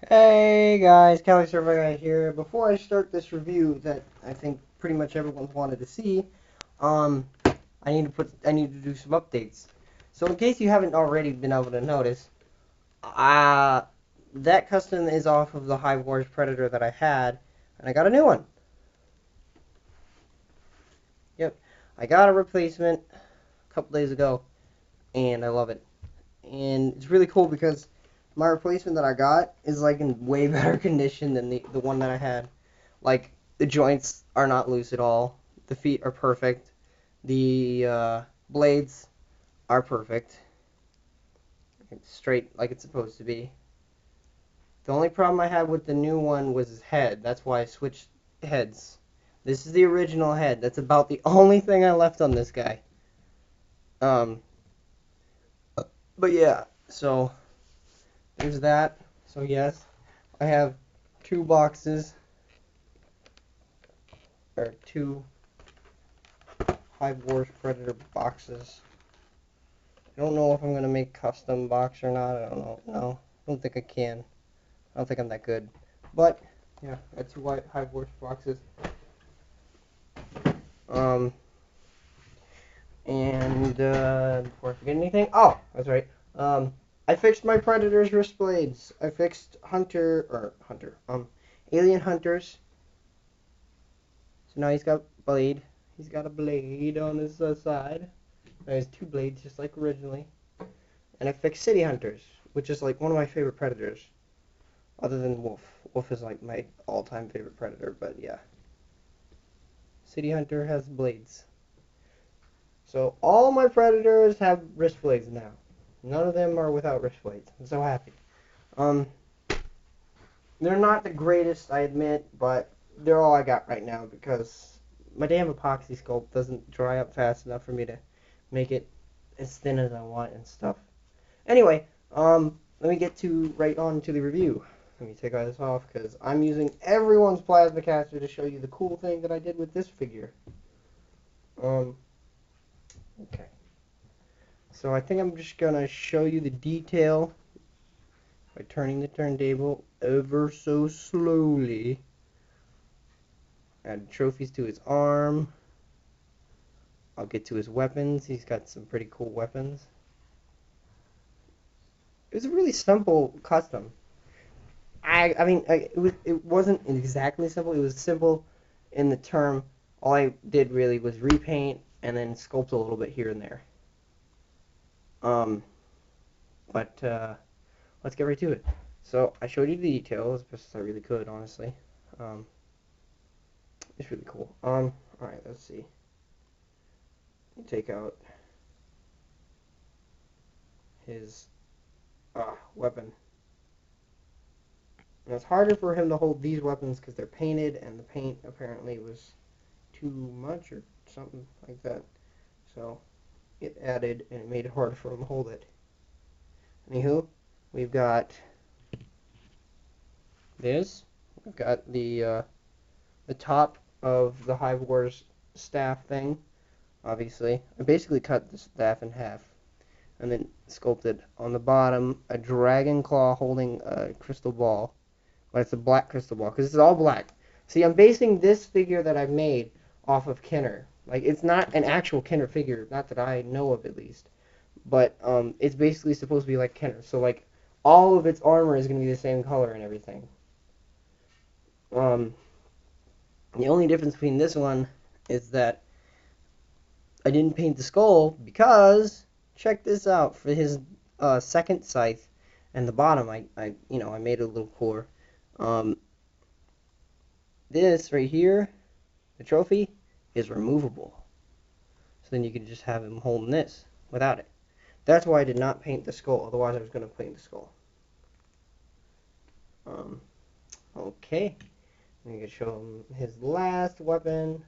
Hey guys, Cali Survey Guy here. Before I start this review that I think pretty much everyone's wanted to see, I need to do some updates. So in case you haven't already been able to notice, uh that custom is off of the Hive Wars Predator that I had, and I got a new one. Yep, I got a replacement a couple days ago, and I love it. And it's really cool because my replacement that I got is like in way better condition than the one that I had. Like the joints are not loose at all. The feet are perfect. The blades are perfect. It's straight like it's supposed to be. The only problem I had with the new one was his head. That's why I switched heads. This is the original head. That's about the only thing I left on this guy. Um, but yeah, so there's that. So yes, I have two boxes or two Hive Wars Predator boxes. I don't know if I'm gonna make custom box or not. I don't know. No, I don't think I can. I don't think I'm that good. But yeah, I got two white Hive Wars boxes. Um, and before I forget anything, oh, that's right. I fixed my Predator's wrist blades. I fixed Alien Hunters. So now he's got blade. He's got a blade on his side. Now he has two blades, just like originally. And I fixed City Hunters, which is like one of my favorite Predators. Other than Wolf. Wolf is like my all-time favorite Predator, but yeah. City Hunter has blades. So all my Predators have wrist blades now. None of them are without wrist blades. I'm so happy. Um, they're not the greatest, I admit, but they're all I got right now because my damn epoxy sculpt doesn't dry up fast enough for me to make it as thin as I want and stuff. Anyway, let me get to right on to the review. Let me take all this off because I'm using everyone's plasma caster to show you the cool thing that I did with this figure. Um, okay. So I think I'm just gonna show you the detail by turning the turntable ever so slowly. Add trophies to his arm. I'll get to his weapons. He's got some pretty cool weapons. It was a really simple custom. It wasn't exactly simple. It was simple in the term. All I did really was repaint and then sculpt a little bit here and there. Um, but let's get right to it. So I showed you the detail as best as I really could, honestly. Um, it's really cool. All right, let's see. Take out his weapon. And it's harder for him to hold these weapons because they're painted, and the paint apparently was too much or something like that. So it added and it made it harder for him to hold it. Anywho, we've got this. We've got the top of the Hive Wars staff thing. Obviously, I basically cut the staff in half and then sculpted on the bottom a dragon claw holding a crystal ball. But it's a black crystal ball because it's all black. See, I'm basing this figure that I've made off of Kenner. Like, it's not an actual Kenner figure, not that I know of at least. But it's basically supposed to be like Kenner. So, like, all of its armor is going to be the same color and everything. Um, the only difference between this one is that I didn't paint the skull because, check this out, for his second scythe and the bottom, I made it a little cooler. Um, this right here, the trophy, is removable. So then you can just have him holding this without it. That's why I did not paint the skull, otherwise I was going to paint the skull. Okay. I'm going to show him his last weapon,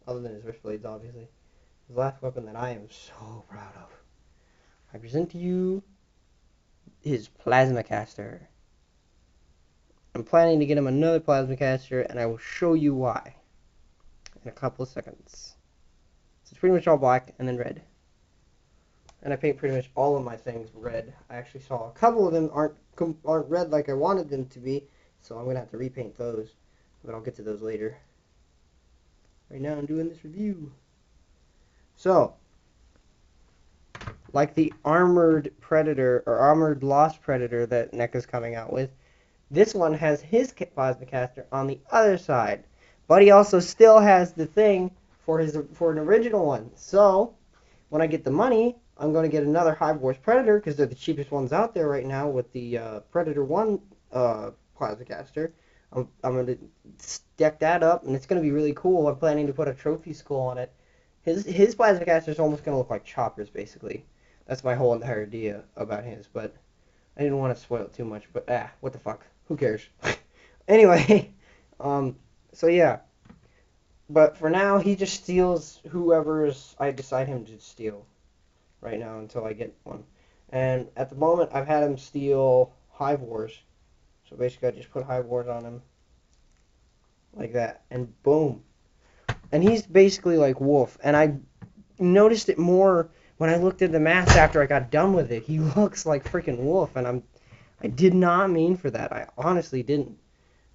other than his wrist blades, obviously. His last weapon that I am so proud of. I present to you his plasma caster. I'm planning to get him another plasma caster, and I will show you why in a couple of seconds. So it's pretty much all black and then red. And I paint pretty much all of my things red. I actually saw a couple of them aren't red like I wanted them to be, so I'm going to have to repaint those. But I'll get to those later. Right now I'm doing this review. So, like the armored predator or armored lost predator that NECA's coming out with, this one has his plasma caster on the other side, but he also still has the thing for an original one. So when I get the money, I'm going to get another Hive Wars Predator because they're the cheapest ones out there right now with the Predator 1 plasma caster. I'm going to deck that up, and it's going to be really cool. I'm planning to put a trophy skull on it. His plasma caster is almost going to look like Chopper's, basically. That's my whole entire idea about his, but I didn't want to spoil it too much, but what the fuck? Who cares? Anyway, so yeah. But for now, he just steals whoever's I decide him to steal right now until I get one. And at the moment, I've had him steal Hive Wars. So basically, I just put Hive Wars on him like that, and boom. And he's basically like Wolf. And I noticed it more when I looked at the mask after I got done with it. He looks like freaking Wolf, and I did not mean for that. I honestly didn't.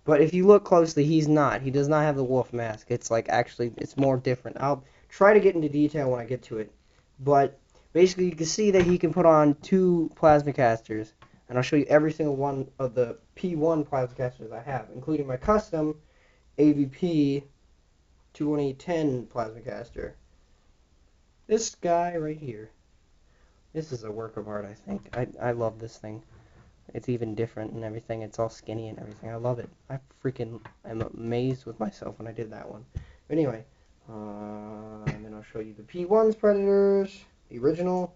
But if you look closely, he's not. He does not have the wolf mask. It's like actually, it's more different. I'll try to get into detail when I get to it. But basically, you can see that he can put on 2 plasma casters. And I'll show you every single one of the P1 plasma casters I have, including my custom AVP 2010 plasma caster. This guy right here. This is a work of art, I think. I love this thing. It's even different and everything. It's all skinny and everything. I love it. I freaking am amazed with myself when I did that one. But anyway, and then I'll show you the P1's Predators, the original,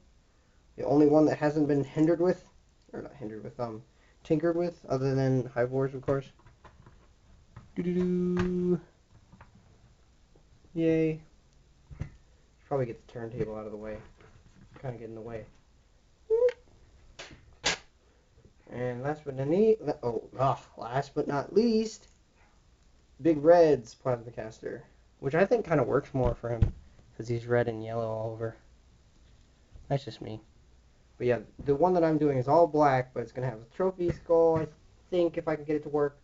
the only one that hasn't been tinkered with, other than Hive Wars, of course. Doo-doo-doo. Yay. Probably get the turntable out of the way. Kind of get in the way. And last but not least, Big Red's plasma caster, which I think kind of works more for him because he's red and yellow all over. That's just me. But yeah, the one that I'm doing is all black, but it's gonna have a trophy skull, I think, if I can get it to work,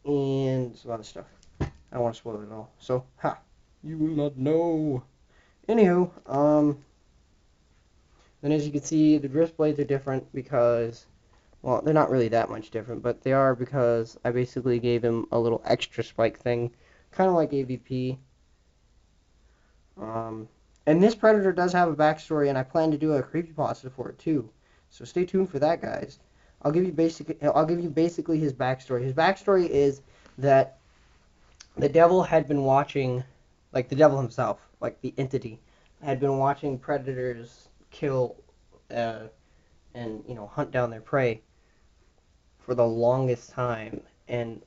and some other stuff. I don't want to spoil it all. So, you will not know. Anywho, then as you can see, the grist blades are different because, well, they're not really that much different, but they are because I basically gave him a little extra spike thing, kind of like AVP. And this Predator does have a backstory, and I plan to do a creepypasta for it too. So stay tuned for that, guys. I'll give you basically his backstory. His backstory is that the devil had been watching, like the devil himself, like the entity, had been watching predators kill and hunt down their prey for the longest time and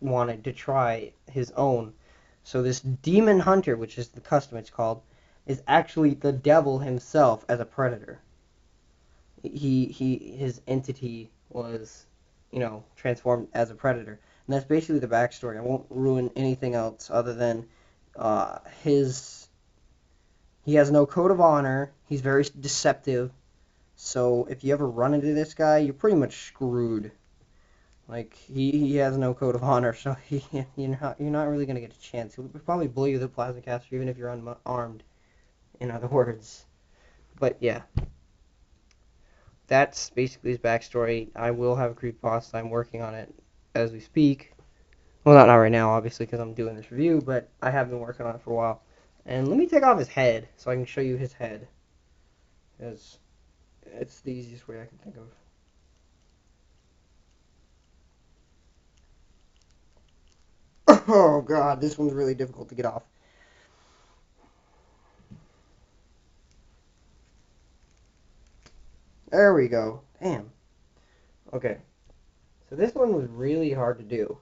wanted to try his own. So this demon hunter, which is the custom it's called, is actually the devil himself as a predator. His entity was, transformed as a predator. And that's basically the backstory. I won't ruin anything else other than he has no code of honor. He's very deceptive. So if you ever run into this guy, you're pretty much screwed. Like, he has no code of honor, so you're not really going to get a chance. He'll probably blow you with a plasma caster even if you're unarmed, in other words. But yeah, that's basically his backstory. I will have a creepypasta. I'm working on it as we speak. Well, not right now, obviously, because I'm doing this review, but I have been working on it for a while. And let me take off his head so I can show you his head, because it's the easiest way I can think of. Oh god, this one's really difficult to get off. There we go. Damn. Okay. So this one was really hard to do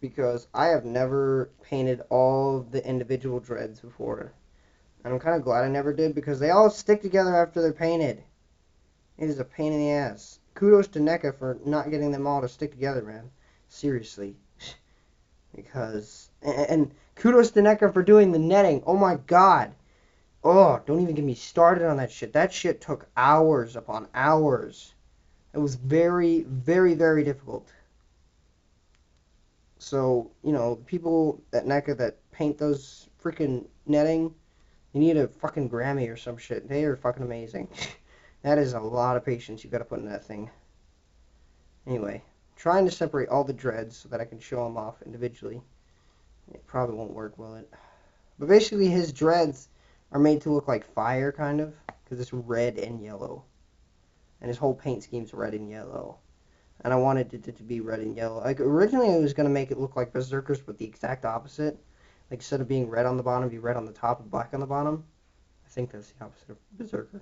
because I have never painted all of the individual dreads before. And I'm kind of glad I never did because they all stick together after they're painted. It is a pain in the ass. Kudos to NECA for not getting them all to stick together, man. Seriously. Because... And kudos to NECA for doing the netting. Oh my god. Oh, don't even get me started on that shit. That shit took hours upon hours. It was very, very, very difficult. So, you know, people at NECA that paint those freaking netting, you need a fucking Grammy or some shit. They are fucking amazing. That is a lot of patience you gotta put in that thing. Anyway, trying to separate all the dreads so that I can show them off individually. It probably won't work, will it? But basically, his dreads are made to look like fire, kind of, because it's red and yellow. And his whole paint scheme's red and yellow. And I wanted it to be red and yellow. Like, originally, I was going to make it look like Berserkers, but the exact opposite. Like, instead of being red on the bottom, be red on the top and black on the bottom. I think that's the opposite of Berserker.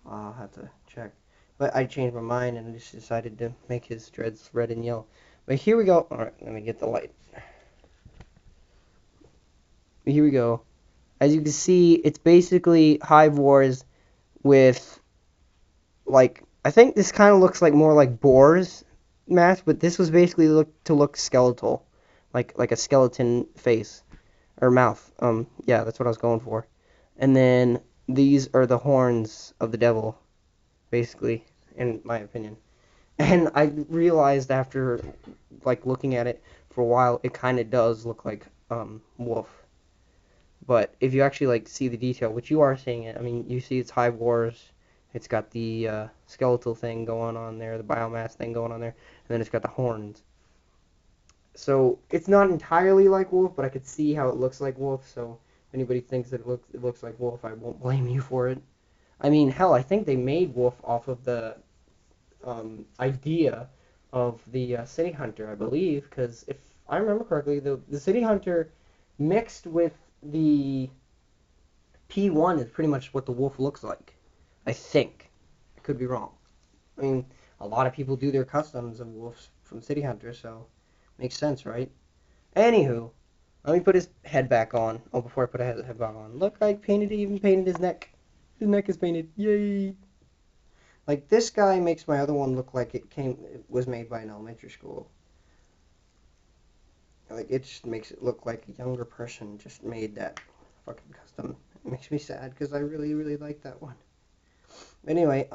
I'll have to check. But I changed my mind and I just decided to make his dreads red and yellow. But here we go. Alright, let me get the light. Here we go. As you can see, it's basically Hive Wars with, like, I think this kind of looks like more like Boar's mask, but this was basically look skeletal, like a skeleton face or mouth. Yeah, that's what I was going for. And then these are the horns of the devil, basically, in my opinion. And I realized after, like, looking at it for a while, it kind of does look like wolf. But if you actually like see the detail, which you are seeing it, I mean, you see it's Hive Wars. It's got the skeletal thing going on there, the biomass thing going on there, and then it's got the horns. So it's not entirely like wolf, but I could see how it looks like wolf. So if anybody thinks that it looks like wolf, I won't blame you for it. I mean, hell, I think they made wolf off of the idea of the City Hunter, I believe, because if I remember correctly, the City Hunter mixed with the P1 is pretty much what the wolf looks like. I think. I could be wrong. I mean, a lot of people do their customs of wolves from City Hunter, so makes sense, right? Anywho, let me put his head back on. Oh, before I put his head back on. Look, I even painted his neck. His neck is painted. Yay! Like, this guy makes my other one look like it was made by an elementary school. Like, it just makes it look like a younger person just made that fucking custom. It makes me sad because I really, really like that one. Anyway,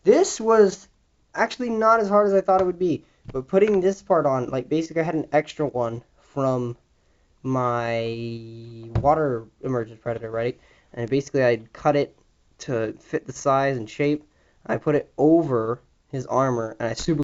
this was actually not as hard as I thought it would be. But putting this part on, like, basically I had an extra one from my water emergent predator, right? And basically I'd cut it to fit the size and shape. I put it over his armor, and I super